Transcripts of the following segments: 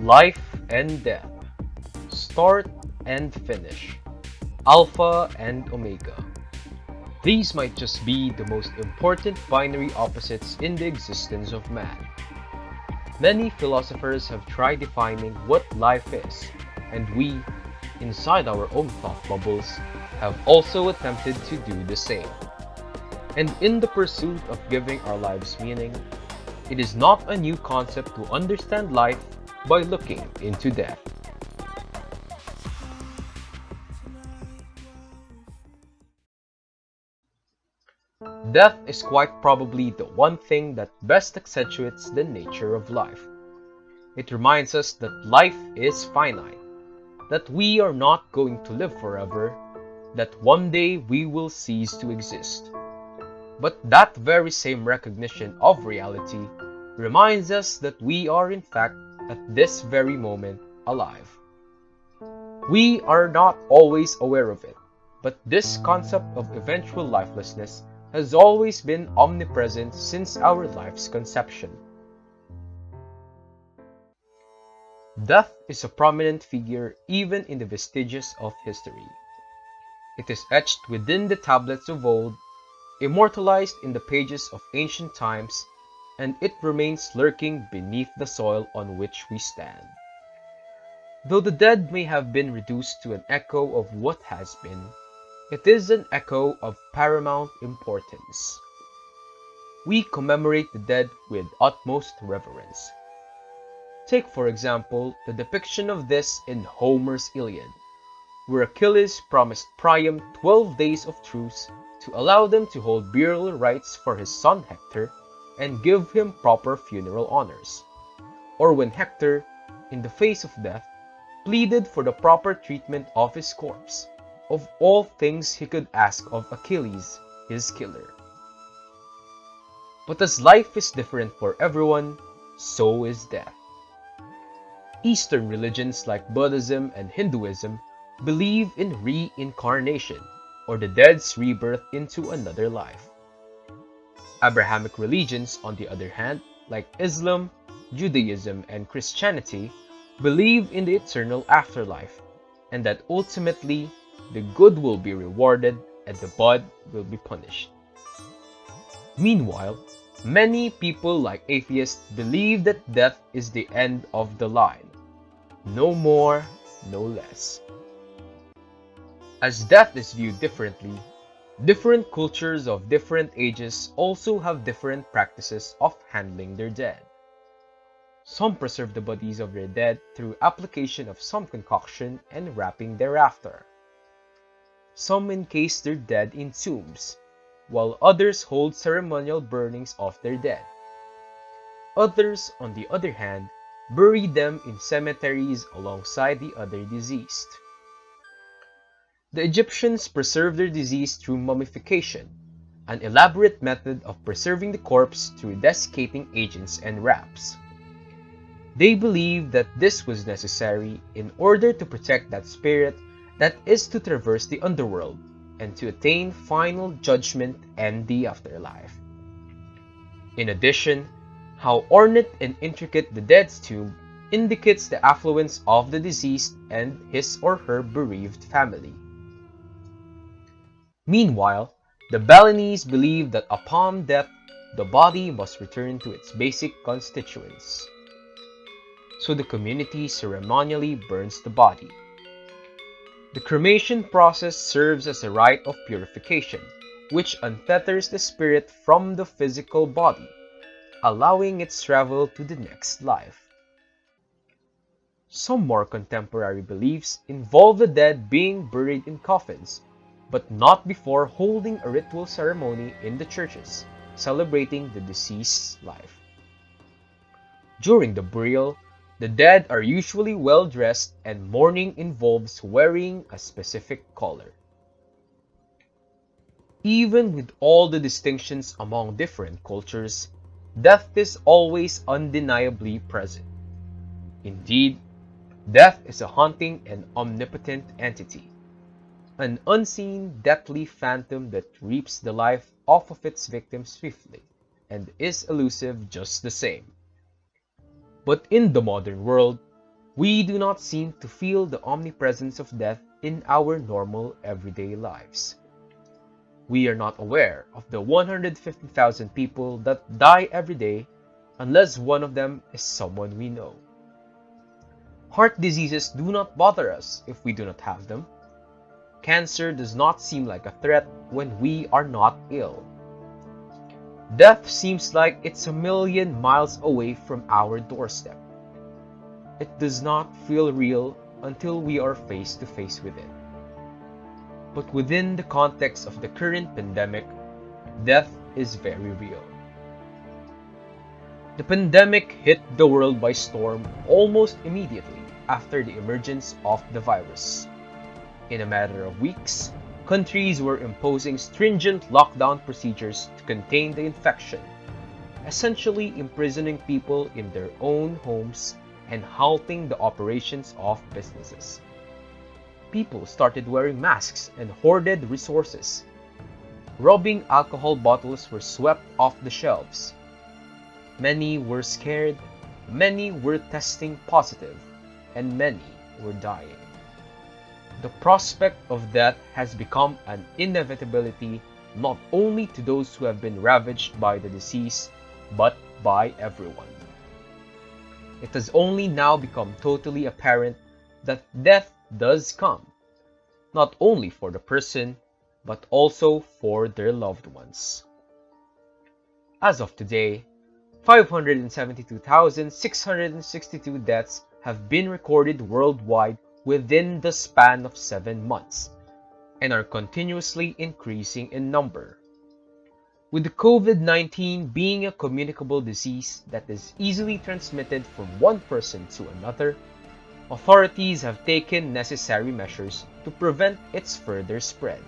Life and death, start and finish, alpha and omega. These might just be the most important binary opposites in the existence of man. Many philosophers have tried defining what life is, and we, inside our own thought bubbles, have also attempted to do the same. And in the pursuit of giving our lives meaning, it is not a new concept to understand life by looking into death. Death is quite probably the one thing that best accentuates the nature of life. It reminds us that life is finite, that we are not going to live forever, that one day we will cease to exist. But that very same recognition of reality reminds us that we are in fact at this very moment alive. We are not always aware of it, but this concept of eventual lifelessness has always been omnipresent since our life's conception. Death is a prominent figure even in the vestiges of history. It is etched within the tablets of old, immortalized in the pages of ancient times, and it remains lurking beneath the soil on which we stand. Though the dead may have been reduced to an echo of what has been, it is an echo of paramount importance. We commemorate the dead with utmost reverence. Take for example the depiction of this in Homer's Iliad, where Achilles promised Priam 12 days of truce to allow them to hold burial rites for his son Hector and give him proper funeral honors. Or when Hector, in the face of death, pleaded for the proper treatment of his corpse, of all things he could ask of Achilles, his killer. But as life is different for everyone, so is death. Eastern religions like Buddhism and Hinduism believe in reincarnation, or the dead's rebirth into another life. Abrahamic religions, on the other hand, like Islam, Judaism, and Christianity, believe in the eternal afterlife, and that ultimately the good will be rewarded and the bad will be punished. Meanwhile, many people like atheists believe that death is the end of the line. No more, no less. As death is viewed differently, different cultures of different ages also have different practices of handling their dead. Some preserve the bodies of their dead through application of some concoction and wrapping thereafter. Some encase their dead in tombs, while others hold ceremonial burnings of their dead. Others, on the other hand, bury them in cemeteries alongside the other deceased. The Egyptians preserved their deceased through mummification, an elaborate method of preserving the corpse through desiccating agents and wraps. They believed that this was necessary in order to protect that spirit that is to traverse the underworld and to attain final judgment and the afterlife. In addition, how ornate and intricate the dead's tomb indicates the affluence of the deceased and his or her bereaved family. Meanwhile, the Balinese believe that upon death, the body must return to its basic constituents. So the community ceremonially burns the body. The cremation process serves as a rite of purification, which unfetters the spirit from the physical body, allowing its travel to the next life. Some more contemporary beliefs involve the dead being buried in coffins, but not before holding a ritual ceremony in the churches, celebrating the deceased's life. During the burial, the dead are usually well dressed and mourning involves wearing a specific color. Even with all the distinctions among different cultures, death is always undeniably present. Indeed, death is a haunting and omnipotent entity, an unseen, deathly phantom that reaps the life off of its victim swiftly, and is elusive just the same. But in the modern world, We do not seem to feel the omnipresence of death in our normal everyday lives. We are not aware of the 150,000 people that die every day unless one of them is someone we know. Heart diseases do not bother us if we do not have them. Cancer does not seem like a threat when we are not ill. Death seems like it's a million miles away from our doorstep. It does not feel real until we are face to face with it. But within the context of the current pandemic, death is very real. The pandemic hit the world by storm almost immediately after the emergence of the virus. In a matter of weeks, countries were imposing stringent lockdown procedures to contain the infection, essentially imprisoning people in their own homes and halting the operations of businesses. People started wearing masks and hoarded resources. Rubbing alcohol bottles were swept off the shelves. Many were scared, many were testing positive, and many were dying. The prospect of death has become an inevitability not only to those who have been ravaged by the disease, but by everyone. It has only now become totally apparent that death does come, not only for the person, but also for their loved ones. As of today, 572,662 deaths have been recorded worldwide within the span of 7 months, and are continuously increasing in number. With the COVID-19 being a communicable disease that is easily transmitted from one person to another, authorities have taken necessary measures to prevent its further spread.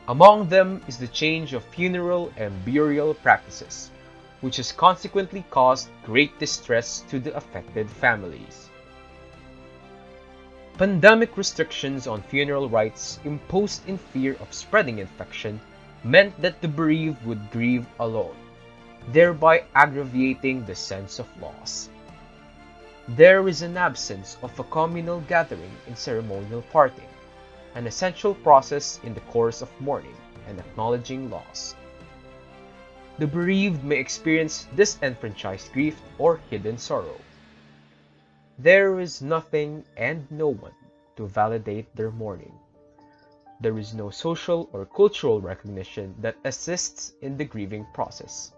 Among them is the change of funeral and burial practices, which has consequently caused great distress to the affected families. Pandemic restrictions on funeral rites imposed in fear of spreading infection meant that the bereaved would grieve alone, thereby aggravating the sense of loss. There is an absence of a communal gathering in ceremonial parting, an essential process in the course of mourning and acknowledging loss. The bereaved may experience disenfranchised grief or hidden sorrow. There is nothing and no one to validate their mourning. There is no social or cultural recognition that assists in the grieving process.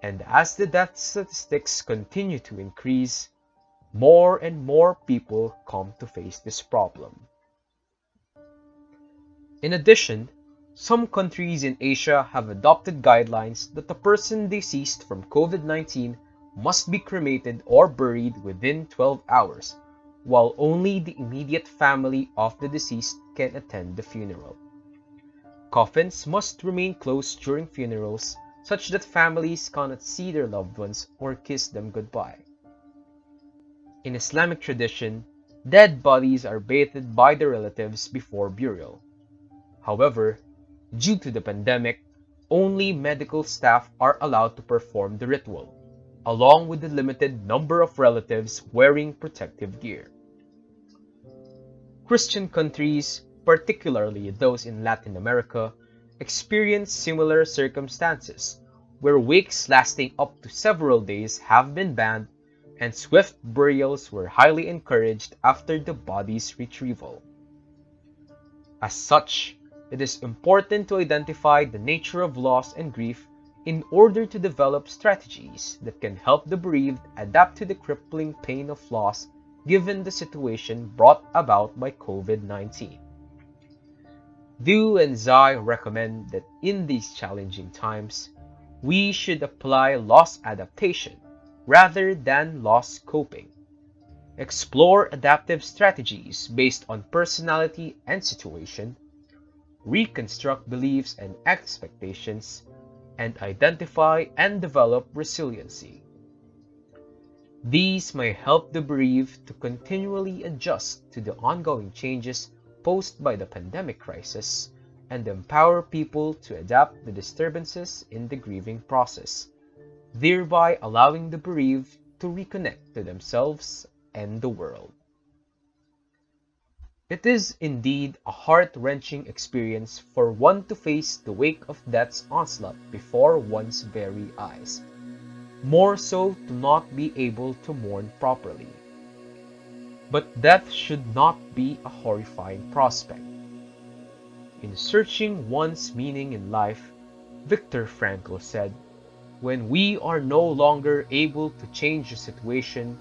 And as the death statistics continue to increase, more and more people come to face this problem. In addition, some countries in Asia have adopted guidelines that the person deceased from COVID-19 must be cremated or buried within 12 hours, while only the immediate family of the deceased can attend the funeral. Coffins must remain closed during funerals such that families cannot see their loved ones or kiss them goodbye. In Islamic tradition, dead bodies are bathed by their relatives before burial. However, due to the pandemic, only medical staff are allowed to perform the ritual, along with the limited number of relatives wearing protective gear. Christian countries, particularly those in Latin America, experience similar circumstances, where wakes lasting up to several days have been banned, and swift burials were highly encouraged after the body's retrieval. As such, it is important to identify the nature of loss and grief in order to develop strategies that can help the bereaved adapt to the crippling pain of loss given the situation brought about by COVID-19. Du and Zai recommend that in these challenging times, we should apply loss adaptation rather than loss coping. Explore adaptive strategies based on personality and situation, reconstruct beliefs and expectations, and identify and develop resiliency. These may help the bereaved to continually adjust to the ongoing changes posed by the pandemic crisis and empower people to adapt the disturbances in the grieving process, thereby allowing the bereaved to reconnect to themselves end the world. It is indeed a heart-wrenching experience for one to face the wake of death's onslaught before one's very eyes, more so to not be able to mourn properly. But death should not be a horrifying prospect. In searching one's meaning in life, Viktor Frankl said, "When we are no longer able to change the situation,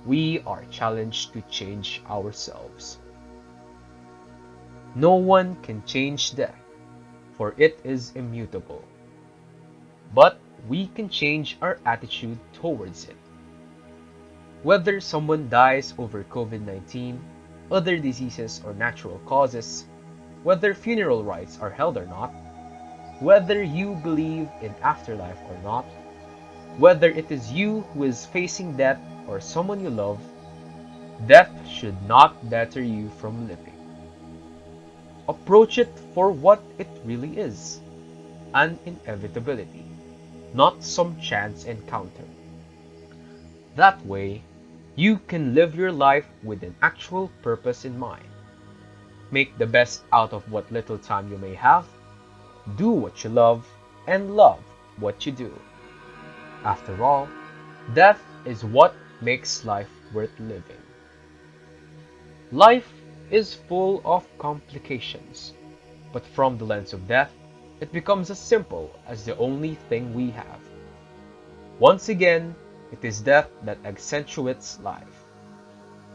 we are challenged to change ourselves." No one can change death, for it is immutable. But we can change our attitude towards it. Whether someone dies over COVID-19, other diseases or natural causes, whether funeral rites are held or not, whether you believe in afterlife or not, whether it is you who is facing death or someone you love, death should not deter you from living. Approach it for what it really is, an inevitability, not some chance encounter. That way, you can live your life with an actual purpose in mind. Make the best out of what little time you may have, do what you love, and love what you do. After all, death is what makes life worth living. Life is full of complications, but from the lens of death, it becomes as simple as the only thing we have. Once again, it is death that accentuates life.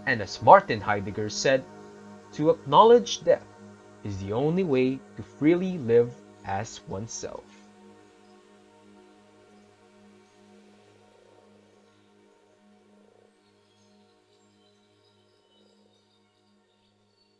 And as Martin Heidegger said, to acknowledge death is the only way to freely live as oneself.